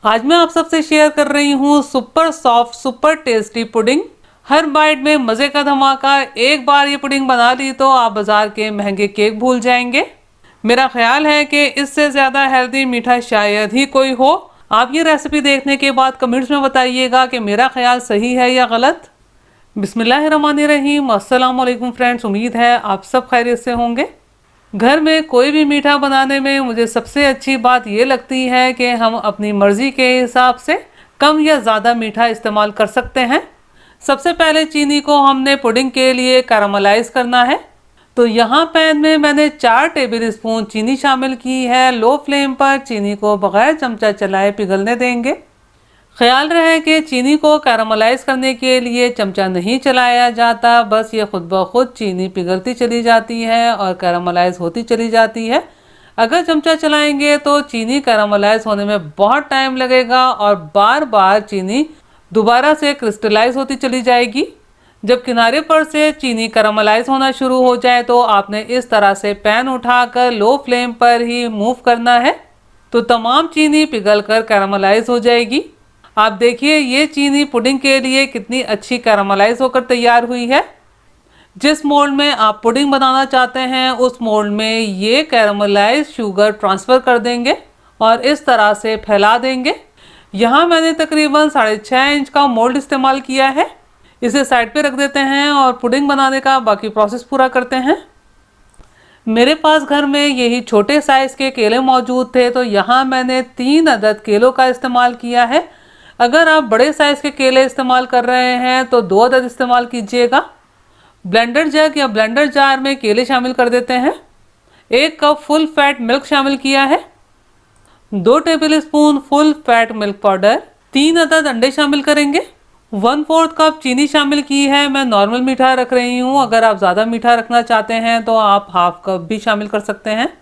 आज मैं आप सबसे शेयर कर रही हूँ super soft super tasty pudding. हर बाइट में मज़े का धमाका। एक बार ये पुडिंग बना ली तो आप बाजार के महंगे केक भूल जाएंगे। मेरा ख्याल है कि इससे ज़्यादा हेल्दी मीठा शायद ही कोई हो। आप ये रेसिपी देखने के बाद कमेंट्स में बताइएगा कि मेरा ख्याल सही है या गलत। बिस्मिल्लाहिर्रहमानिर्रहीम। अस्सलाम वालेकुम फ्रेंड्स, उम्मीद है आप सब खैरियत से होंगे। घर में कोई भी मीठा बनाने में मुझे सबसे अच्छी बात ये लगती है कि हम अपनी मर्ज़ी के हिसाब से कम या ज़्यादा मीठा इस्तेमाल कर सकते हैं। सबसे पहले चीनी को हमने पुडिंग के लिए कैरामलाइज करना है। तो यहाँ पैन में मैंने 4 टेबल स्पून चीनी शामिल की है। लो फ्लेम पर चीनी को बगैर चमचा चलाए पिघलने देंगे। ख्याल रहे कि चीनी को कैरामलाइज करने के लिए चमचा नहीं चलाया जाता, बस ये खुद ब खुद चीनी पिघलती चली जाती है और कैरामलाइज होती चली जाती है। अगर चमचा चलाएंगे तो चीनी कैरामलाइज होने में बहुत टाइम लगेगा और बार बार चीनी दोबारा से क्रिस्टलाइज होती चली जाएगी। जब किनारे पर से चीनी कैरामलाइज होना शुरू हो जाए तो आपने इस तरह से पैन उठाकर लो फ्लेम पर ही मूव करना है, तो तमाम चीनी पिघल कर कैरामलाइज हो जाएगी। आप देखिए ये चीनी पुडिंग के लिए कितनी अच्छी कैरामलाइज होकर तैयार हुई है। जिस मोल्ड में आप पुडिंग बनाना चाहते हैं उस मोल्ड में ये कैरामलाइज शुगर ट्रांसफ़र कर देंगे और इस तरह से फैला देंगे। यहाँ मैंने तकरीबन 6.5 इंच का मोल्ड इस्तेमाल किया है। इसे साइड पे रख देते हैं और पुडिंग बनाने का बाकी प्रोसेस पूरा करते हैं। मेरे पास घर में यही छोटे साइज़ के केले मौजूद थे, तो यहाँ मैंने 3 अदद केलों का इस्तेमाल किया है। अगर आप बड़े साइज़ के केले इस्तेमाल कर रहे हैं तो 2 अदद इस्तेमाल कीजिएगा। ब्लेंडर जग या ब्लेंडर जार में केले शामिल कर देते हैं। 1 कप फुल फैट मिल्क शामिल किया है। 2 table spoon full fat milk powder. 3 अदद अंडे शामिल करेंगे। 1/4 कप चीनी शामिल की है। मैं नॉर्मल मीठा रख रही हूँ। अगर आप ज़्यादा मीठा रखना चाहते हैं तो आप 1/2 कप भी शामिल कर सकते हैं।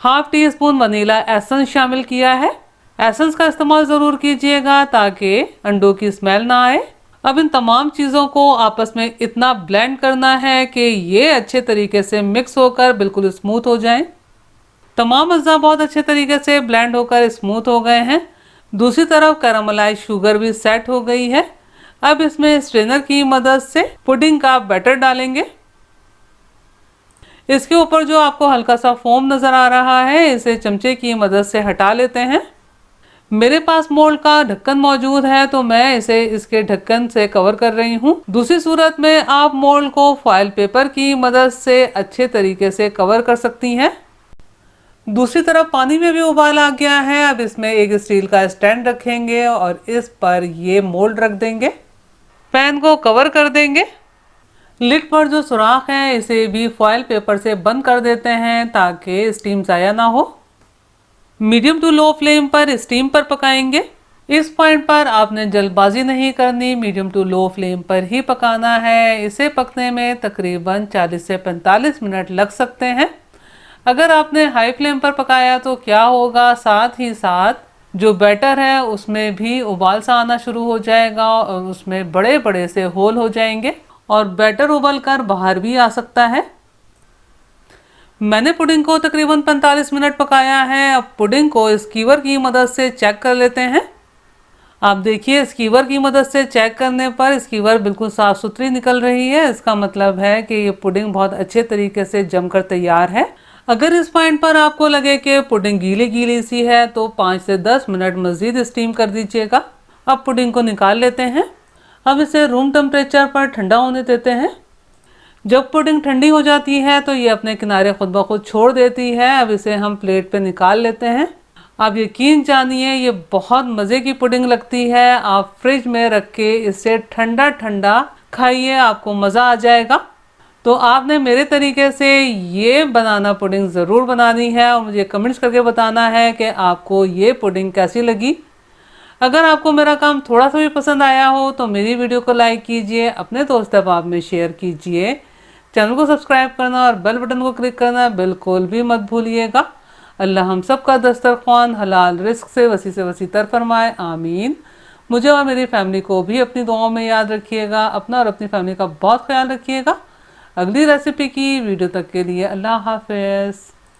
1/2 टीस्पून वनीला एसेंस शामिल किया है। एसेंस का इस्तेमाल ज़रूर कीजिएगा ताकि अंडों की स्मेल ना आए। अब इन तमाम चीज़ों को आपस में इतना ब्लेंड करना है कि ये अच्छे तरीके से मिक्स होकर बिल्कुल स्मूथ हो जाएं। तमाम अज़्ज़ा बहुत अच्छे तरीके से ब्लेंड होकर स्मूथ हो गए हैं। दूसरी तरफ कैरामलाइज शुगर भी सेट हो गई है। अब इसमें स्ट्रेनर की मदद से पुडिंग का बैटर डालेंगे। इसके ऊपर जो आपको हल्का सा फोम नज़र आ रहा है, इसे चमचे की मदद से हटा लेते हैं। मेरे पास मोल्ड का ढक्कन मौजूद है तो मैं इसे इसके ढक्कन से कवर कर रही हूँ। दूसरी सूरत में आप मोल्ड को फॉइल पेपर की मदद से अच्छे तरीके से कवर कर सकती हैं। दूसरी तरफ पानी में भी उबाल आ गया है। अब इसमें एक स्टील का स्टैंड रखेंगे और इस पर ये मोल्ड रख देंगे। पैन को कवर कर देंगे। लिड पर जो सुराख है इसे भी फॉइल पेपर से बंद कर देते हैं ताकि स्टीम ज़ाया ना हो। मीडियम टू लो फ्लेम पर स्टीम पर पकाएंगे। इस पॉइंट पर आपने जल्दबाजी नहीं करनी, मीडियम टू लो फ्लेम पर ही पकाना है। इसे पकने में तकरीबन 40 से 45 मिनट लग सकते हैं। अगर आपने हाई फ्लेम पर पकाया तो क्या होगा, साथ ही साथ जो बैटर है उसमें भी उबाल सा आना शुरू हो जाएगा और उसमें बड़े बड़े से होल हो जाएंगे और बैटर उबल कर बाहर भी आ सकता है। मैंने पुडिंग को तकरीबन 45 मिनट पकाया है। अब पुडिंग को स्कीवर की मदद से चेक कर लेते हैं। आप देखिए स्कीवर की मदद से चेक करने पर स्कीवर बिल्कुल साफ़ सुथरी निकल रही है। इसका मतलब है कि ये पुडिंग बहुत अच्छे तरीके से जमकर तैयार है। अगर इस पॉइंट पर आपको लगे कि पुडिंग गीली गीली सी है तो 5 से 10 मिनट मज़ीद स्टीम कर दीजिएगा। अब पुडिंग को निकाल लेते हैं। अब इसे रूम टेम्परेचर पर ठंडा होने देते हैं। जब पुडिंग ठंडी हो जाती है तो ये अपने किनारे खुद ब खुद छोड़ देती है। अब इसे हम प्लेट पे निकाल लेते हैं। आप यकीन जानिए ये बहुत मज़े की पुडिंग लगती है। आप फ्रिज में रख के इसे ठंडा ठंडा खाइए, आपको मज़ा आ जाएगा। तो आपने मेरे तरीके से ये बनाना पुडिंग ज़रूर बनानी है और मुझे कमेंट्स करके बताना है कि आपको ये पुडिंग कैसी लगी। अगर आपको मेरा काम थोड़ा सा भी पसंद आया हो तो मेरी वीडियो को लाइक कीजिए, अपने दोस्त अहबाब में शेयर कीजिए, चैनल को सब्सक्राइब करना और बेल बटन को क्लिक करना बिल्कुल भी मत भूलिएगा। अल्लाह हम सब का दस्तरख्वान हलाल रिस्क से वसी तर फरमाए, आमीन। मुझे और मेरी फैमिली को भी अपनी दुआओं में याद रखिएगा। अपना और अपनी फैमिली का बहुत ख्याल रखिएगा। अगली रेसिपी की वीडियो तक के लिए अल्लाह हाफ़िज़।